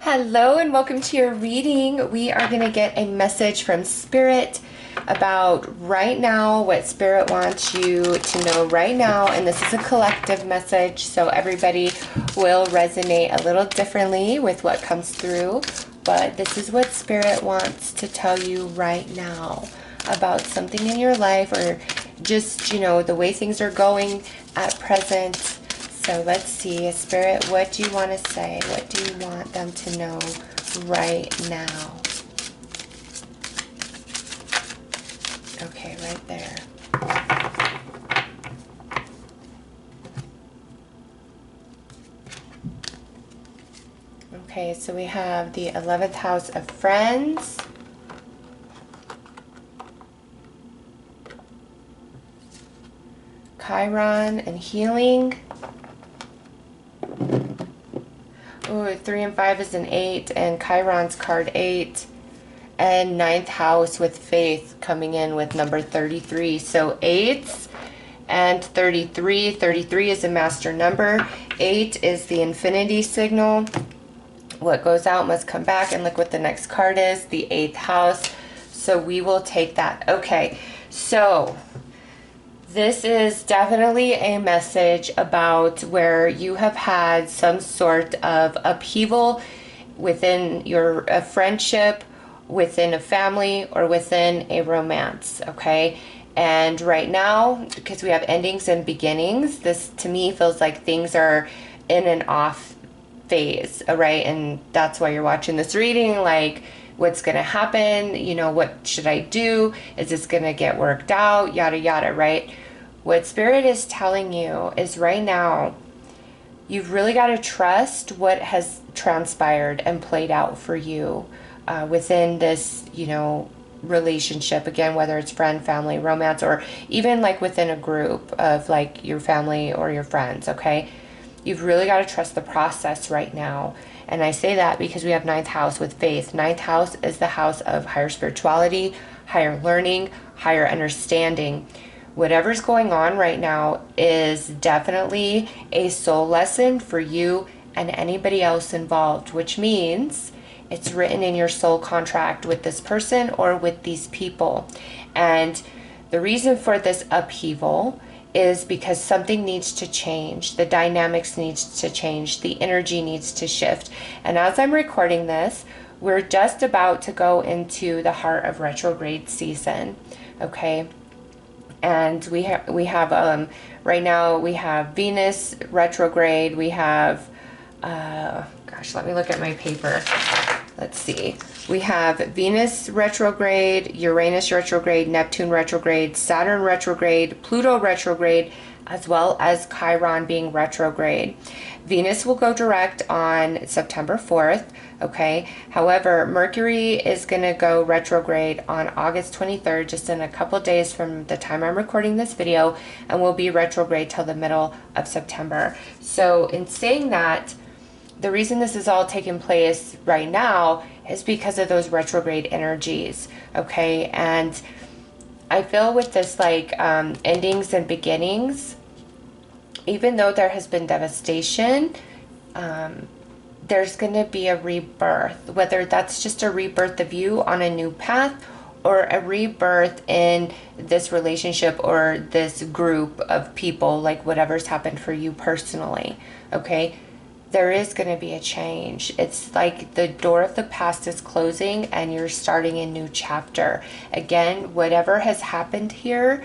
Hello and welcome to your reading. We are going to get a message from Spirit about right now, what Spirit wants you to know right now. And this is a collective message, so everybody will resonate a little differently with what comes through. But this is what Spirit wants to tell you right now about something in your life, or just, the way things are going at present. So let's see, Spirit, what do you want to say? What do you want them to know right now? Okay, right there. Okay, so we have the 11th house of friends. Chiron and healing. Ooh, 3 and 5 is an 8, and Chiron's card 8. And 9th house with faith coming in with number 33. So 8s and 33. 33 is a master number. 8 is the infinity signal. What goes out must come back. And look what the next card is, the 8th house. So we will take that. Okay, so this is definitely a message about where you have had some sort of upheaval within your friendship, within a family, or within a romance, okay? And right now, because we have endings and beginnings, this to me feels like things are in an off phase, all right? And that's why you're watching this reading, like, what's going to happen? What should I do? Is this going to get worked out? Yada, yada, right? What Spirit is telling you is right now, you've really got to trust what has transpired and played out for you within this, relationship. Again, whether it's friend, family, romance, or even like within a group of like your family or your friends, okay? You've really got to trust the process right now. And I say that because we have 9th house with faith. 9th house is the house of higher spirituality, higher learning, higher understanding. Whatever's going on right now is definitely a soul lesson for you and anybody else involved, which means it's written in your soul contract with this person or with these people. And the reason for this upheaval is because something needs to change. The dynamics needs to change. The energy needs to shift. And as I'm recording this, we're just about to go into the heart of retrograde season, okay? And we have right now we have Venus retrograde. We have let me look at my paper. Let's see. We have Venus retrograde, Uranus retrograde, Neptune retrograde, Saturn retrograde, Pluto retrograde, as well as Chiron being retrograde. Venus will go direct on September 4th, okay? However, Mercury is going to go retrograde on August 23rd, just in a couple days from the time I'm recording this video, and will be retrograde till the middle of September. So in saying that, the reason this is all taking place right now is because of those retrograde energies, okay? And I feel with this endings and beginnings, even though there has been devastation, there's going to be a rebirth, whether that's just a rebirth of you on a new path or a rebirth in this relationship or this group of people, like whatever's happened for you personally, okay? There is going to be a change. It's like the door of the past is closing and you're starting a new chapter. Again, whatever has happened here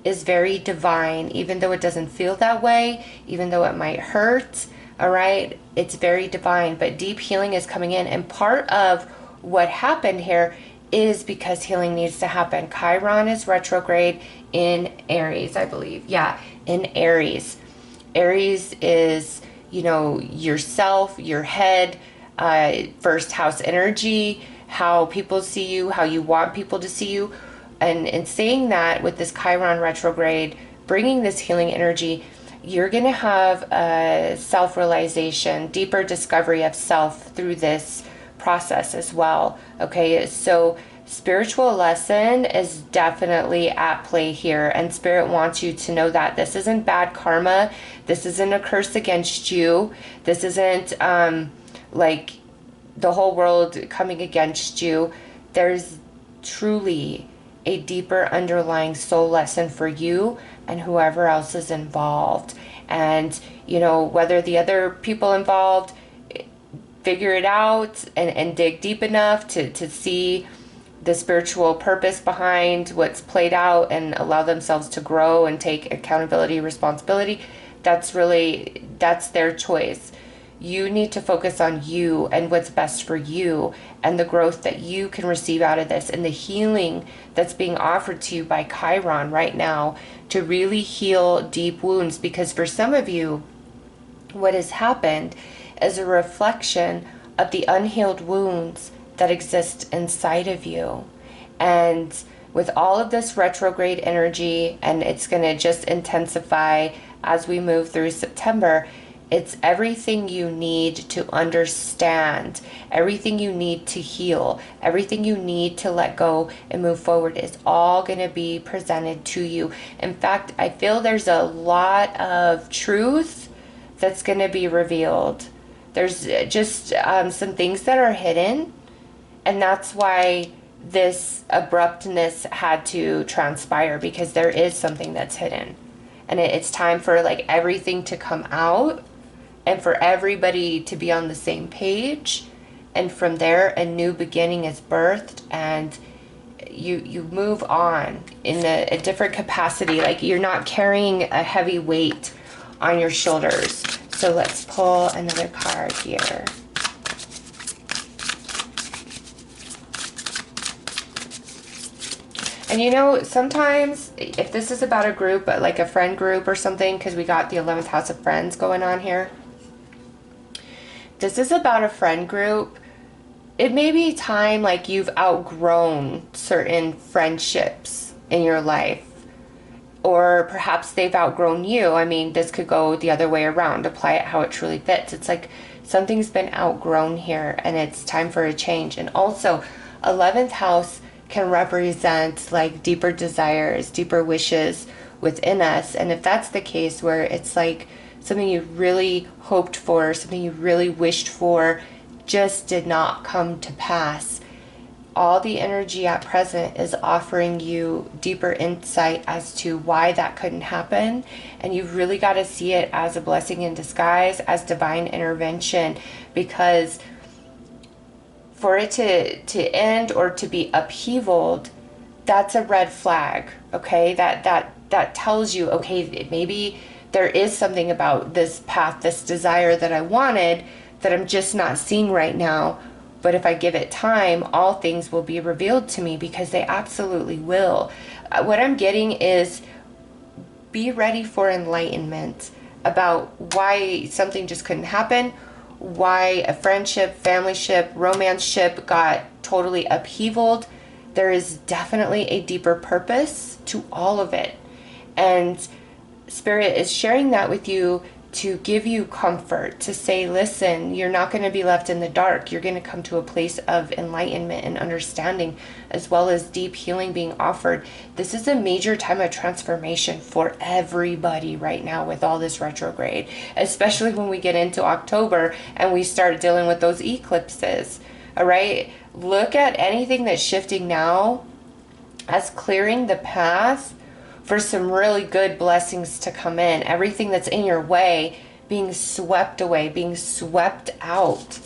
is very divine, even though it doesn't feel that way, even though it might hurt, all right? It's very divine, but deep healing is coming in. And part of what happened here is because healing needs to happen. Chiron is retrograde in Aries, I believe. Yeah, in Aries. Aries is yourself, your head, first house energy, how people see you, how you want people to see you. And in saying that, with this Chiron retrograde, bringing this healing energy, you're going to have a self-realization, deeper discovery of self through this process as well. Okay, so spiritual lesson is definitely at play here, and Spirit wants you to know that this isn't bad karma. This isn't a curse against you. This isn't like the whole world coming against you. There's truly a deeper underlying soul lesson for you and whoever else is involved. And, you know, whether the other people involved figure it out and dig deep enough to see the spiritual purpose behind what's played out and allow themselves to grow and take accountability, responsibility, that's their choice. You need to focus on you and what's best for you and the growth that you can receive out of this and the healing that's being offered to you by Chiron right now to really heal deep wounds. Because for some of you, what has happened is a reflection of the unhealed wounds that exist inside of you. And with all of this retrograde energy, and it's going to just intensify as we move through September, it's everything you need to understand, everything you need to heal, everything you need to let go and move forward is all going to be presented to you. In fact, I feel there's a lot of truth that's going to be revealed. There's just some things that are hidden, and that's why this abruptness had to transpire, because there is something that's hidden. And it's time for like everything to come out and for everybody to be on the same page. And from there, a new beginning is birthed, and you move on in a different capacity. Like you're not carrying a heavy weight on your shoulders. So let's pull another card here. And you know, sometimes if this is about a group, like a friend group or something, because we got the 11th house of friends going on here. This is about a friend group. It may be time like you've outgrown certain friendships in your life. Or perhaps they've outgrown you. I mean, this could go the other way around. Apply it how it truly fits. It's like something's been outgrown here and it's time for a change. And also, 11th house can represent like deeper desires, deeper wishes within us. And if that's the case, where it's like something you really hoped for, something you really wished for, just did not come to pass, all the energy at present is offering you deeper insight as to why that couldn't happen. And you've really got to see it as a blessing in disguise, as divine intervention, because for it to end or to be upheavaled, that's a red flag. Okay, that tells you, okay, maybe there is something about this path, this desire that I wanted that I'm just not seeing right now. But if I give it time, all things will be revealed to me, because they absolutely will. What I'm getting is be ready for enlightenment about why something just couldn't happen, why a friendship, family ship, romance ship got totally upheavaled. There is definitely a deeper purpose to all of it. And Spirit is sharing that with you to give you comfort, to say, listen, you're not going to be left in the dark. You're going to come to a place of enlightenment and understanding, as well as deep healing being offered. This is a major time of transformation for everybody right now with all this retrograde, especially when we get into October and we start dealing with those eclipses. All right, look at anything that's shifting now as clearing the path for some really good blessings to come in. Everything that's in your way being swept away, being swept out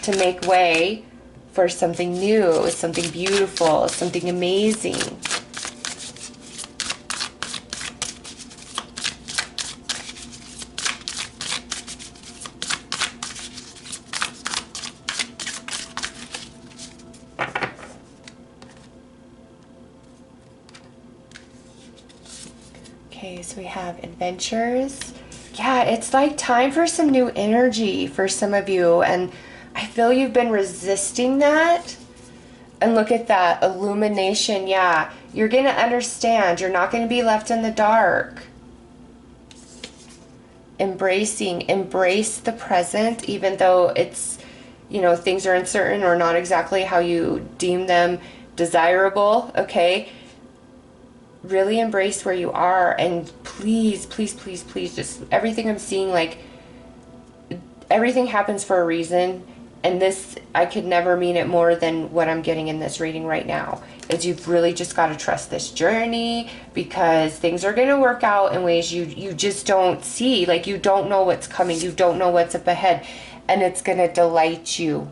to make way for something new, something beautiful, something amazing. Okay, so we have adventures. Yeah, it's like time for some new energy for some of you. And I feel you've been resisting that. And look at that, illumination. Yeah, you're going to understand. You're not going to be left in the dark. Embrace the present, even though it's, you know, things are uncertain or not exactly how you deem them desirable, okay? Really embrace where you are, and please, please, please, please, just everything I'm seeing, like everything happens for a reason, and this, I could never mean it more than what I'm getting in this reading right now, is you've really just got to trust this journey, because things are going to work out in ways you just don't see. Like, you don't know what's coming. You don't know what's up ahead. And it's going to delight you.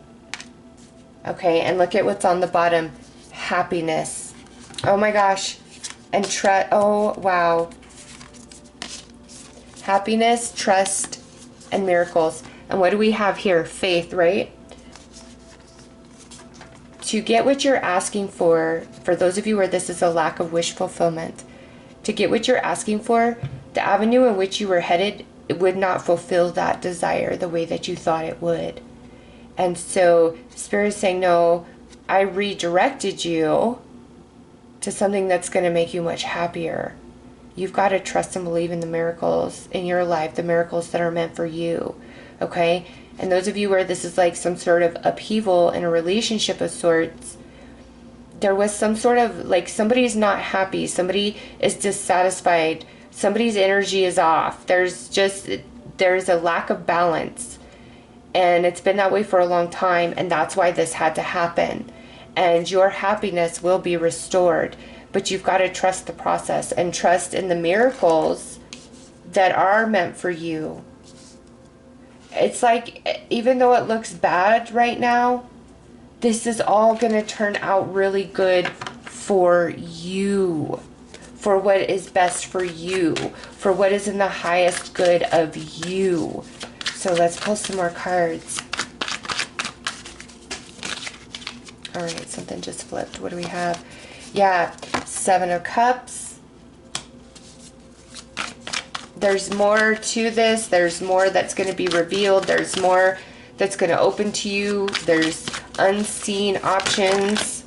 Okay, and look at what's on the bottom. Happiness. Oh my gosh. And trust. Oh, wow. Happiness, trust, and miracles. And what do we have here? Faith, right? To get what you're asking for those of you where this is a lack of wish fulfillment, to get what you're asking for, the avenue in which you were headed, it would not fulfill that desire the way that you thought it would. And so Spirit is saying, no, I redirected you to something that's going to make you much happier. You've got to trust and believe in the miracles in your life, the miracles that are meant for you. Okay? And those of you where this is like some sort of upheaval in a relationship of sorts, there was some sort of, like, somebody's not happy, somebody is dissatisfied, somebody's energy is off. There's a lack of balance. And it's been that way for a long time, and that's why this had to happen. And your happiness will be restored. But you've got to trust the process and trust in the miracles that are meant for you. It's like, even though it looks bad right now, this is all going to turn out really good for you. For what is best for you. For what is in the highest good of you. So let's pull some more cards. Alright, something just flipped. What do we have? Yeah, 7 of Cups. There's more to this. There's more that's going to be revealed. There's more that's going to open to you. There's unseen options.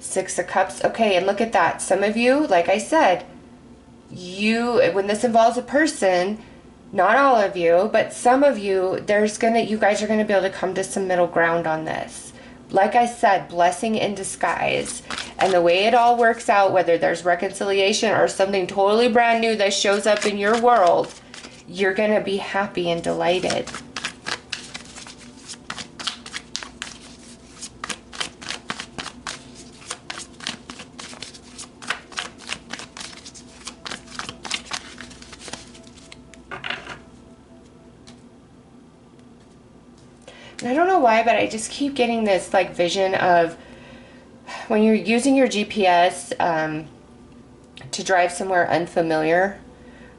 6 of Cups. Okay, and look at that. Some of you, like I said, when this involves a person, not all of you, but some of you, you guys are going to be able to come to some middle ground on this. Like I said, blessing in disguise. And the way it all works out, whether there's reconciliation or something totally brand new that shows up in your world, you're going to be happy and delighted. And I don't know why, but I just keep getting this like vision of when you're using your GPS to drive somewhere unfamiliar,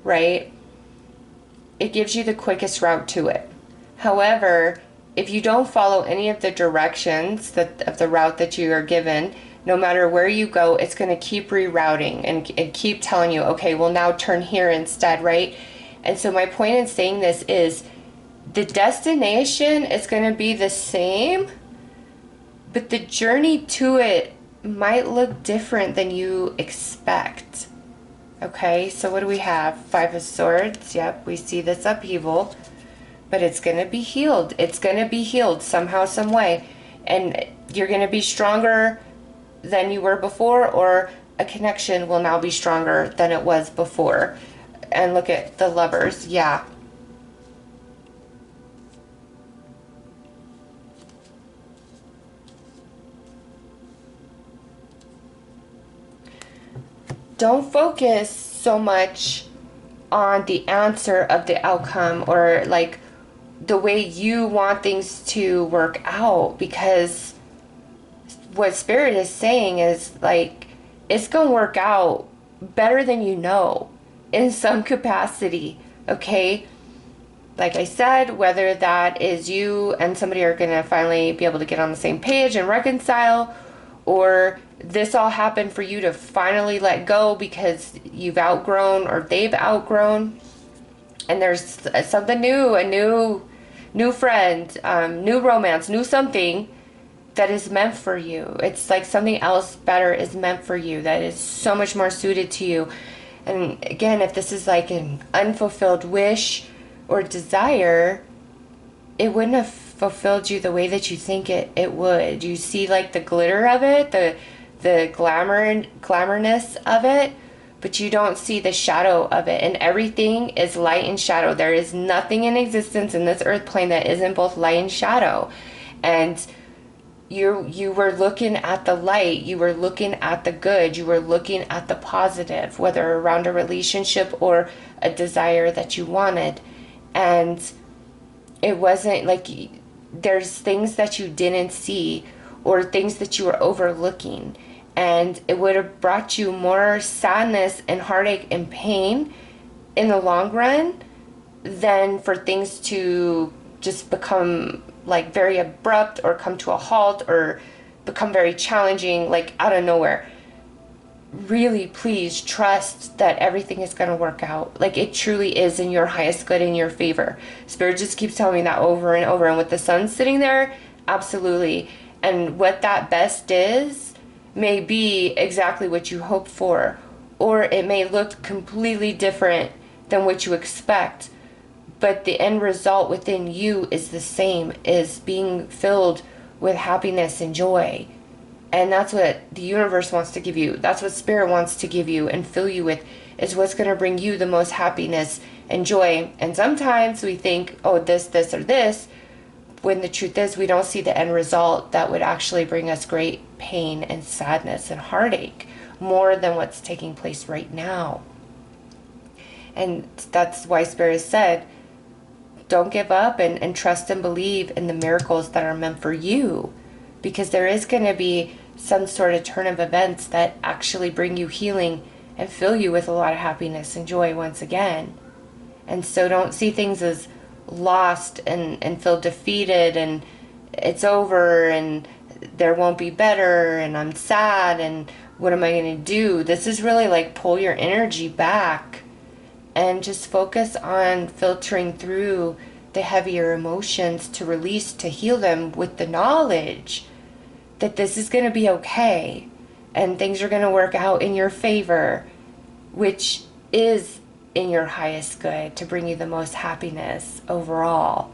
right? It gives you the quickest route to it. However, if you don't follow any of the directions of the route that you are given, no matter where you go, it's going to keep rerouting and keep telling you, okay, well now turn here instead, right? And so my point in saying this is the destination is going to be the same, but the journey to it might look different than you expect. Okay, so what do we have? 5 of Swords. Yep, we see this upheaval, but it's going to be healed. It's going to be healed somehow, some way. And you're going to be stronger than you were before, or a connection will now be stronger than it was before. And look at the Lovers. Yeah. Don't focus so much on the answer of the outcome or like the way you want things to work out, because what Spirit is saying is like it's going to work out better than you know in some capacity, okay? Like I said, whether that is you and somebody are going to finally be able to get on the same page and reconcile, or this all happened for you to finally let go because you've outgrown or they've outgrown, and there's something new, a new friend, new romance, new something that is meant for you. It's like something else better is meant for you that is so much more suited to you. And again, if this is like an unfulfilled wish or desire, it wouldn't have fulfilled you the way that you think it would. You see like the glitter of it, the glamorness of it, but you don't see the shadow of it. And everything is light and shadow. There is nothing in existence in this earth plane that isn't both light and shadow. And you were looking at the light, you were looking at the good, you were looking at the positive, whether around a relationship or a desire that you wanted. And it wasn't like there's things that you didn't see or things that you were overlooking, and it would have brought you more sadness and heartache and pain in the long run than for things to just become like very abrupt or come to a halt or become very challenging like out of nowhere. Really, please trust that everything is going to work out. Like, it truly is in your highest good, in your favor. Spirit just keeps telling me that over and over. And with the sun sitting there, absolutely. And what that best is may be exactly what you hope for, or it may look completely different than what you expect. But the end result within you is the same, is being filled with happiness and joy. And that's what the universe wants to give you. That's what Spirit wants to give you and fill you with, is what's going to bring you the most happiness and joy. And sometimes we think, oh, this, or this, when the truth is we don't see the end result that would actually bring us great pain and sadness and heartache more than what's taking place right now. And that's why Spirit said, don't give up and trust and believe in the miracles that are meant for you. Because there is going to be some sort of turn of events that actually bring you healing and fill you with a lot of happiness and joy once again. And so don't see things as lost and feel defeated and it's over and there won't be better and I'm sad and what am I going to do? This is really like pull your energy back and just focus on filtering through the heavier emotions to release, to heal them with the knowledge that this is going to be okay and things are going to work out in your favor, which is in your highest good to bring you the most happiness overall.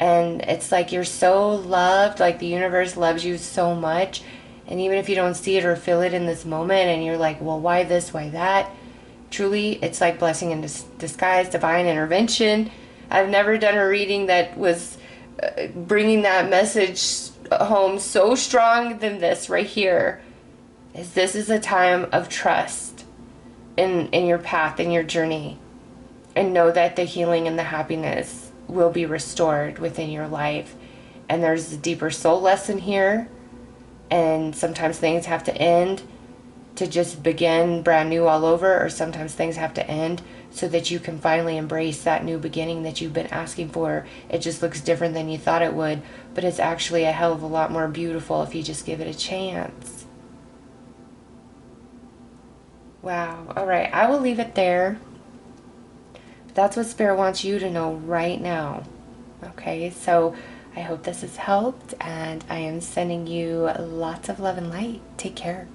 And it's like you're so loved, like the universe loves you so much. And even if you don't see it or feel it in this moment and you're like, well, why this, why that? Truly, it's like blessing in disguise, divine intervention. I've never done a reading that was bringing that message home so strong than this right here. This is a time of trust in your path, in your journey. And know that the healing and the happiness will be restored within your life. And there's a deeper soul lesson here. And sometimes things have to end to just begin brand new all over, or sometimes things have to end so that you can finally embrace that new beginning that you've been asking for. It just looks different than you thought it would, but it's actually a hell of a lot more beautiful if you just give it a chance. Wow. All right, I will leave it there. That's what Spirit wants you to know right now. Okay, so I hope this has helped, and I am sending you lots of love and light. Take care.